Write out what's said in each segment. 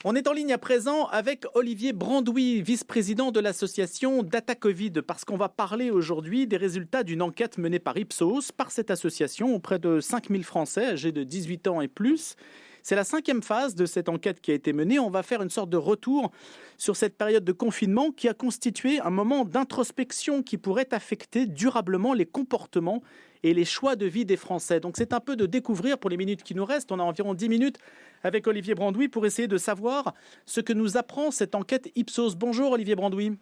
On est en ligne à présent avec Olivier Brandouy, vice-président de l'association Data Covid, parce qu'on va parler aujourd'hui des résultats d'une enquête menée par Ipsos, par cette association, auprès de 5000 Français âgés de 18 ans et plus. C'est la 5e phase de cette enquête qui a été menée. On va faire une sorte de retour sur cette période de confinement qui a constitué un moment d'introspection qui pourrait affecter durablement les comportements et les choix de vie des Français. Donc c'est un peu de découvrir pour les minutes qui nous restent. On a environ 10 minutes avec Olivier Brandouy pour essayer de savoir ce que nous apprend cette enquête Ipsos. Bonjour Olivier Brandouy.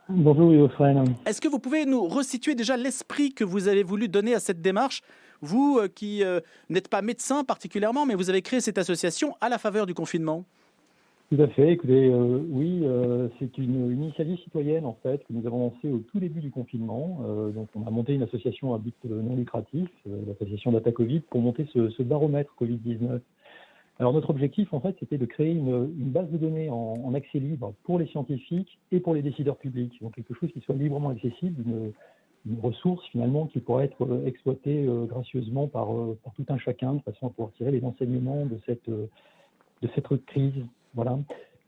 Bonjour Wilfred. Est-ce que vous pouvez nous resituer déjà l'esprit que vous avez voulu donner à cette démarche? Vous qui n'êtes pas médecin particulièrement, mais vous avez créé cette association à la faveur du confinement. Tout à fait. Écoutez, oui, c'est une initiative citoyenne en fait que nous avons lancée au tout début du confinement. Donc, on a monté une association à but non lucratif, l'association Data Covid, pour monter ce baromètre Covid-19. Alors, notre objectif en fait, c'était de créer une base de données en accès libre pour les scientifiques et pour les décideurs publics. Donc, quelque chose qui soit librement accessible, une ressource finalement qui pourrait être exploitée gracieusement par tout un chacun, de façon à pouvoir tirer les enseignements de cette crise. Voilà.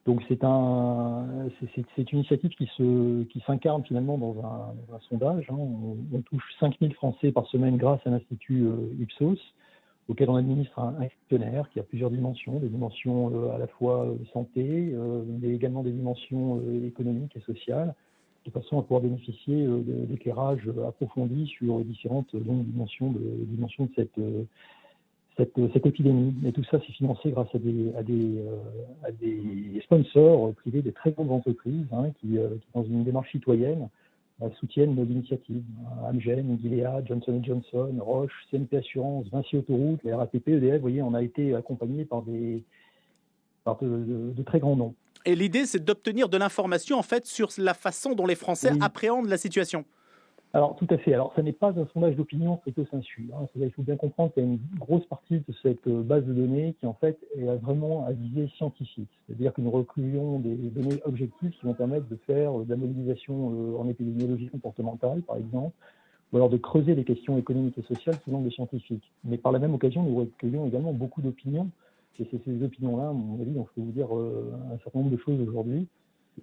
Donc c'est une initiative qui s'incarne finalement dans un sondage. Hein. On touche 5000 Français par semaine grâce à l'Institut Ipsos, auquel on administre un questionnaire qui a plusieurs dimensions, des dimensions à la fois santé, mais également des dimensions économiques et sociales, de façon à pouvoir bénéficier d'éclairage approfondi sur différentes dimensions de cette épidémie. Et tout ça, c'est financé grâce à des sponsors privés, des très grandes entreprises qui, dans une démarche citoyenne, soutiennent nos initiatives. Amgen, Gilead, Johnson & Johnson, Roche, CNP Assurance, Vinci Autoroute, la RATP, EDF, vous voyez, on a été accompagnés par de très grands noms. Et l'idée, c'est d'obtenir de l'information en fait sur la façon dont les Français appréhendent la situation. Alors, tout à fait. Alors, ce n'est pas un sondage d'opinion stricto sensu. Il faut bien comprendre qu'il y a une grosse partie de cette base de données qui, en fait, est vraiment à visée scientifique. C'est-à-dire que nous recueillons des données objectives qui vont permettre de faire de la modélisation en épidémiologie comportementale, par exemple, ou alors de creuser les questions économiques et sociales sous l'angle scientifique. Mais par la même occasion, nous recueillons également beaucoup d'opinions. Et c'est ces opinions-là, à mon avis, dont je peux vous dire un certain nombre de choses aujourd'hui.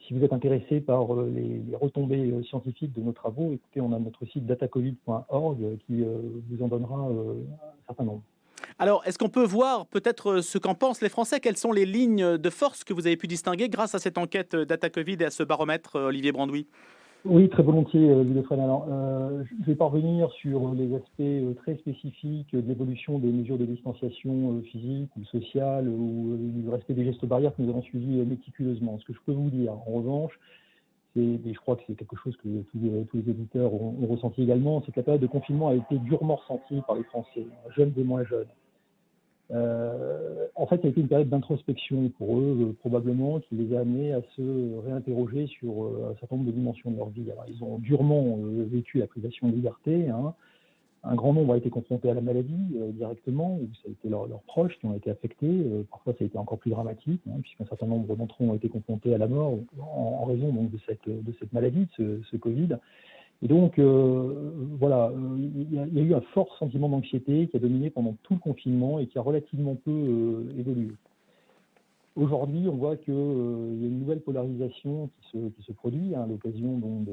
Si vous êtes intéressé par les retombées scientifiques de nos travaux, écoutez, on a notre site datacovid.org qui vous en donnera un certain nombre. Alors, est-ce qu'on peut voir peut-être ce qu'en pensent les Français? Quelles sont les lignes de force que vous avez pu distinguer grâce à cette enquête Data Covid et à ce baromètre, Olivier Brandouy? Oui, très volontiers, Wilfred. Alors, je vais pas revenir sur les aspects très spécifiques de l'évolution des mesures de distanciation physique ou sociale ou du respect des gestes barrières que nous avons suivis méticuleusement. Ce que je peux vous dire, en revanche, et je crois que c'est quelque chose que tous les auditeurs ont ressenti également, c'est que la période de confinement a été durement ressentie par les Français, jeunes et moins jeunes. En fait, ça a été une période d'introspection pour eux, probablement, qui les a amenés à se réinterroger sur un certain nombre de dimensions de leur vie. Alors, ils ont durement vécu la privation de liberté. Un grand nombre a été confronté à la maladie directement, ou ça a été leurs proches qui ont été affectés. Parfois, ça a été encore plus dramatique, puisqu'un certain nombre d'entre eux ont été confrontés à la mort en raison donc, de cette maladie, de ce Covid. Et donc, voilà, il y a eu un fort sentiment d'anxiété qui a dominé pendant tout le confinement et qui a relativement peu évolué. Aujourd'hui, on voit qu'il y a une nouvelle polarisation qui se produit à l'occasion donc, du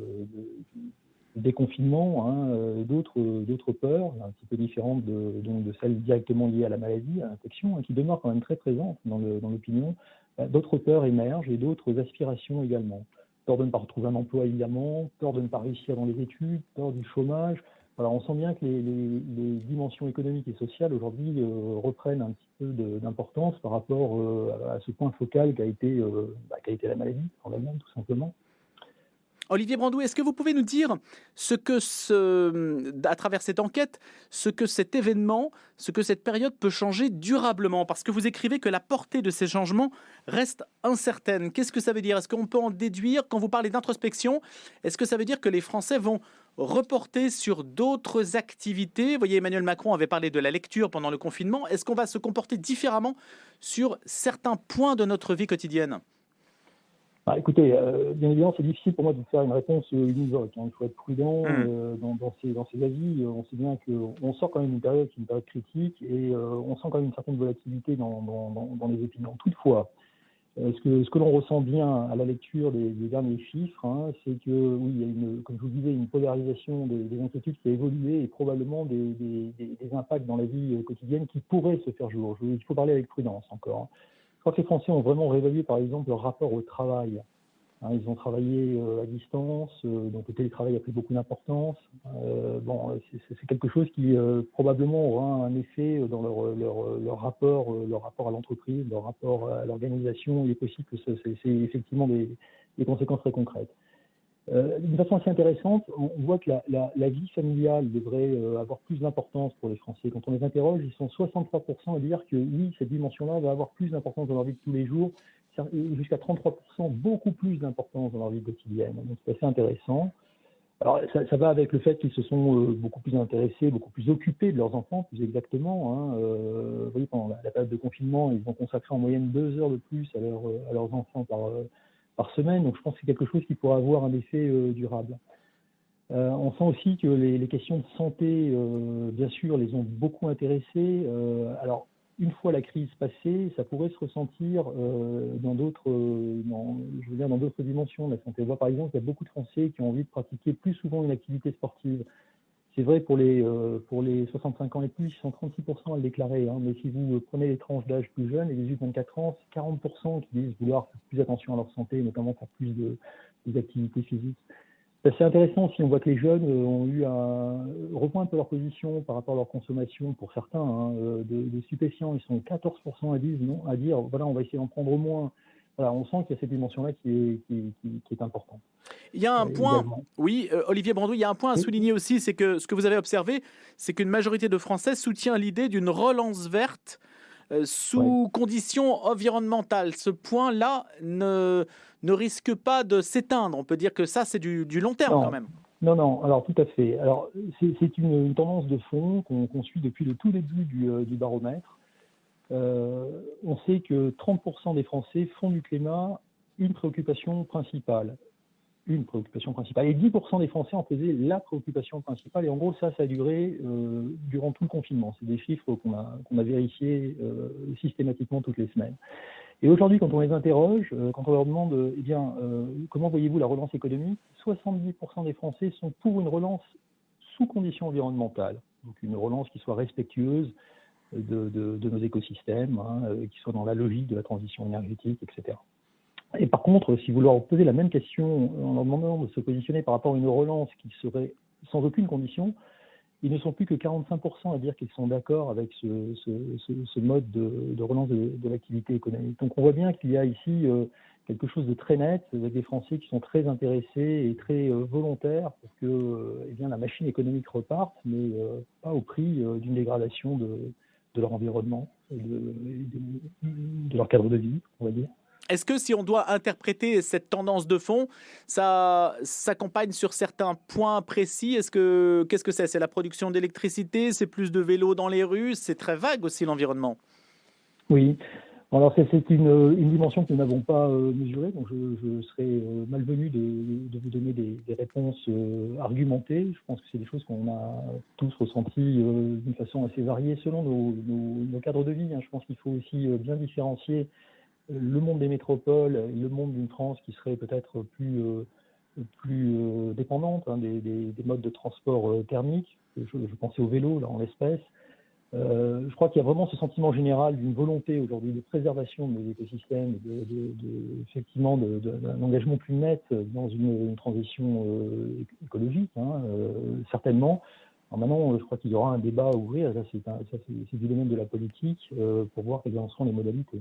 déconfinement et d'autres peurs, un petit peu différentes de celles directement liées à la maladie, à l'infection, qui demeurent quand même très présentes dans l'opinion. D'autres peurs émergent et d'autres aspirations également. Peur de ne pas retrouver un emploi, évidemment, peur de ne pas réussir dans les études, peur du chômage. Alors, on sent bien que les dimensions économiques et sociales, aujourd'hui, reprennent un petit peu d'importance par rapport à ce point focal qu'a été la maladie, en elle-même, tout simplement. Olivier Brandouy, est-ce que vous pouvez nous dire à travers cette enquête, ce que cet événement, ce que cette période peut changer durablement? Parce que vous écrivez que la portée de ces changements reste incertaine. Qu'est-ce que ça veut dire? Est-ce qu'on peut en déduire, quand vous parlez d'introspection, est-ce que ça veut dire que les Français vont reporter sur d'autres activités? Vous voyez, Emmanuel Macron avait parlé de la lecture pendant le confinement. Est-ce qu'on va se comporter différemment sur certains points de notre vie quotidienne? Écoutez, bien évidemment, c'est difficile pour moi de vous faire une réponse univoque. Il faut être prudent dans ces avis. On sait bien qu'on sort quand même d'une période qui est une période critique et on sent quand même une certaine volatilité dans les opinions. Toutefois, Ce que l'on ressent bien à la lecture des derniers chiffres, hein, c'est que, oui, il y a comme je vous le disais, une polarisation des inquiétudes qui a évolué et probablement des impacts dans la vie quotidienne qui pourraient se faire jour. Il faut parler avec prudence encore, hein. Je crois que les Français ont vraiment réévalué, par exemple, leur rapport au travail. Hein, ils ont travaillé à distance, donc le télétravail a pris beaucoup d'importance. C'est quelque chose qui probablement aura un effet dans leur rapport à l'entreprise, leur rapport à l'organisation. Il est possible que c'est effectivement des conséquences très concrètes. D'une façon assez intéressante, on voit que la vie familiale devrait avoir plus d'importance pour les Français. Quand on les interroge, ils sont 63% à dire que oui, cette dimension-là va avoir plus d'importance dans leur vie de tous les jours, jusqu'à 33%, beaucoup plus d'importance dans leur vie quotidienne. Donc c'est assez intéressant. Alors ça va avec le fait qu'ils se sont beaucoup plus intéressés, beaucoup plus occupés de leurs enfants, plus exactement, hein. Vous voyez, pendant la période de confinement, ils ont consacré en moyenne 2 heures de plus à leurs enfants par semaine. Donc je pense que c'est quelque chose qui pourra avoir un effet durable. On sent aussi que les questions de santé, bien sûr, les ont beaucoup intéressés. Alors, une fois la crise passée, ça pourrait se ressentir dans d'autres dimensions de la santé. On voit par exemple qu'il y a beaucoup de Français qui ont envie de pratiquer plus souvent une activité sportive. C'est vrai pour les 65 ans et plus, ils sont 36% à le déclarer, hein, mais si vous prenez les tranches d'âge plus jeunes, les 18-24 ans, c'est 40% qui disent vouloir faire plus attention à leur santé, notamment faire plus d'activités physiques. C'est intéressant si on voit que les jeunes revoient un peu leur position par rapport à leur consommation, pour certains, hein, de stupéfiants. Ils sont 14% à dire voilà, on va essayer d'en prendre moins. Voilà, on sent qu'il y a cette dimension-là qui est importante. Il y a un point, également. oui, Olivier Brandouille, il y a un point à Oui. souligner aussi, c'est que ce que vous avez observé, c'est qu'une majorité de Français soutient l'idée d'une relance verte sous conditions environnementales. Ce point-là ne risque pas de s'éteindre. On peut dire que ça, c'est du long terme quand même. Non, alors tout à fait. Alors c'est une tendance de fond qu'on suit depuis le tout début du baromètre. On sait que 30% des Français font du climat une préoccupation principale. Et 10% des Français en faisaient la préoccupation principale. Et en gros, ça a duré durant tout le confinement. C'est des chiffres qu'on a vérifiés systématiquement toutes les semaines. Et aujourd'hui, quand on les interroge, quand on leur demande comment voyez-vous la relance économique, 70% des Français sont pour une relance sous conditions environnementales. Donc une relance qui soit respectueuse de nos écosystèmes, hein, qui soit dans la logique de la transition énergétique, etc. Et par contre, si vous leur posez la même question en leur demandant de se positionner par rapport à une relance qui serait sans aucune condition, ils ne sont plus que 45% à dire qu'ils sont d'accord avec ce mode de relance de l'activité économique. Donc on voit bien qu'il y a ici quelque chose de très net, avec des Français qui sont très intéressés et très volontaires pour que la machine économique reparte, mais pas au prix d'une dégradation de leur environnement et de leur cadre de vie, on va dire. Est-ce que si on doit interpréter cette tendance de fond, ça s'accompagne sur certains points précis? Qu'est-ce que c'est? C'est la production d'électricité? C'est plus de vélos dans les rues? C'est très vague aussi l'environnement. Oui. Alors c'est une dimension que nous n'avons pas mesurée, donc je serais malvenu de vous donner des réponses argumentées. Je pense que c'est des choses qu'on a tous ressenties d'une façon assez variée selon nos cadres de vie, hein. Je pense qu'il faut aussi bien différencier le monde des métropoles, le monde d'une France qui serait peut-être plus dépendante, hein, des modes de transport thermiques. Je pensais au vélo, là, en l'espèce. Je crois qu'il y a vraiment ce sentiment général d'une volonté aujourd'hui de préservation de nos écosystèmes, effectivement d'un engagement plus net dans une transition écologique, hein, certainement. Alors maintenant, je crois qu'il y aura un débat à ouvrir, c'est du domaine de la politique, pour voir quelles en seront les modalités.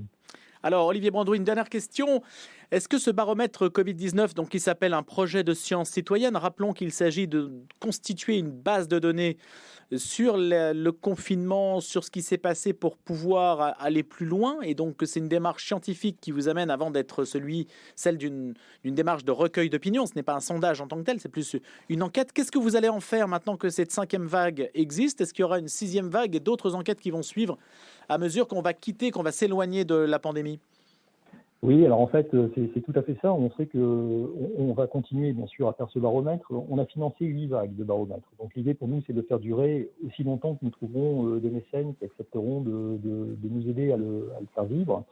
Alors, Olivier Brandouille, une dernière question. Est-ce que ce baromètre Covid-19, donc, qui s'appelle un projet de science citoyenne, rappelons qu'il s'agit de constituer une base de données sur le confinement, sur ce qui s'est passé pour pouvoir aller plus loin, et donc c'est une démarche scientifique qui vous amène avant d'être celle d'une démarche de recueil d'opinion. Ce n'est pas un sondage en tant que tel, c'est plus une enquête. Qu'est-ce que vous allez en faire maintenant que cette 5e vague existe? Est-ce qu'il y aura une 6e vague et d'autres enquêtes qui vont suivre à mesure qu'on va s'éloigner de la pandémie? Oui, alors en fait, c'est tout à fait ça. On sait qu'on va continuer, bien sûr, à faire ce baromètre. On a financé 8 vagues de baromètres. Donc l'idée pour nous, c'est de faire durer aussi longtemps que nous trouverons des mécènes qui accepteront de nous aider à le faire vivre.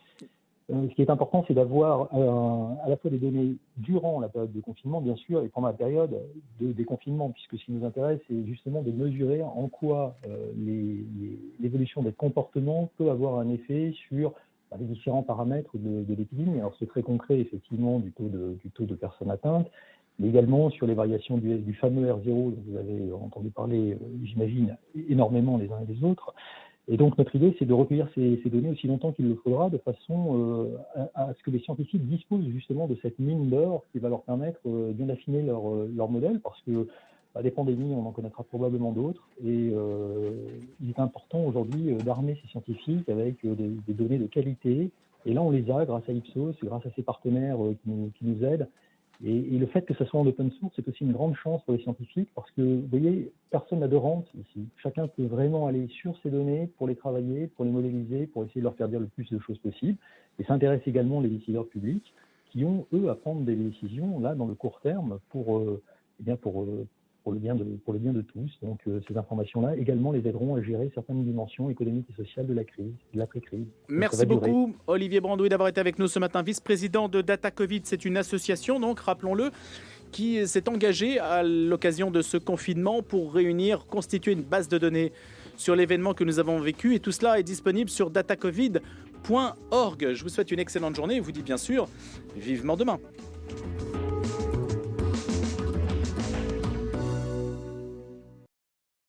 Ce qui est important, c'est d'avoir à la fois des données durant la période de confinement, bien sûr, et pendant la période de déconfinement, puisque ce qui nous intéresse, c'est justement de mesurer en quoi l'évolution des comportements peut avoir un effet sur les différents paramètres de l'épidémie. Alors, c'est très concret, effectivement, du taux de personnes atteintes, mais également sur les variations du fameux R0, dont vous avez entendu parler, j'imagine, énormément les uns et les autres. Et donc, notre idée, c'est de recueillir ces données aussi longtemps qu'il le faudra, de façon à ce que les scientifiques disposent justement de cette mine d'or qui va leur permettre bien d'affiner leur modèle, parce que des pandémies, on en connaîtra probablement d'autres. Et il est important aujourd'hui d'armer ces scientifiques avec des données de qualité. Et là, on les a grâce à Ipsos, grâce à ses partenaires qui nous aident. Et le fait que ce soit en open source, c'est aussi une grande chance pour les scientifiques parce que, vous voyez, personne n'a de rente ici. Chacun peut vraiment aller sur ces données pour les travailler, pour les modéliser, pour essayer de leur faire dire le plus de choses possible. Et ça intéresse également les décideurs publics qui ont, eux, à prendre des décisions, là, dans le court terme, pour le bien de tous. Donc, ces informations-là également les aideront à gérer certaines dimensions économiques et sociales de la crise, de l'après-crise. Merci beaucoup, Olivier Brandouille, d'avoir été avec nous ce matin. Vice-président de Data Covid, c'est une association, donc, rappelons-le, qui s'est engagée à l'occasion de ce confinement pour constituer une base de données sur l'événement que nous avons vécu. Et tout cela est disponible sur datacovid.org. Je vous souhaite une excellente journée et vous dis bien sûr, vivement demain.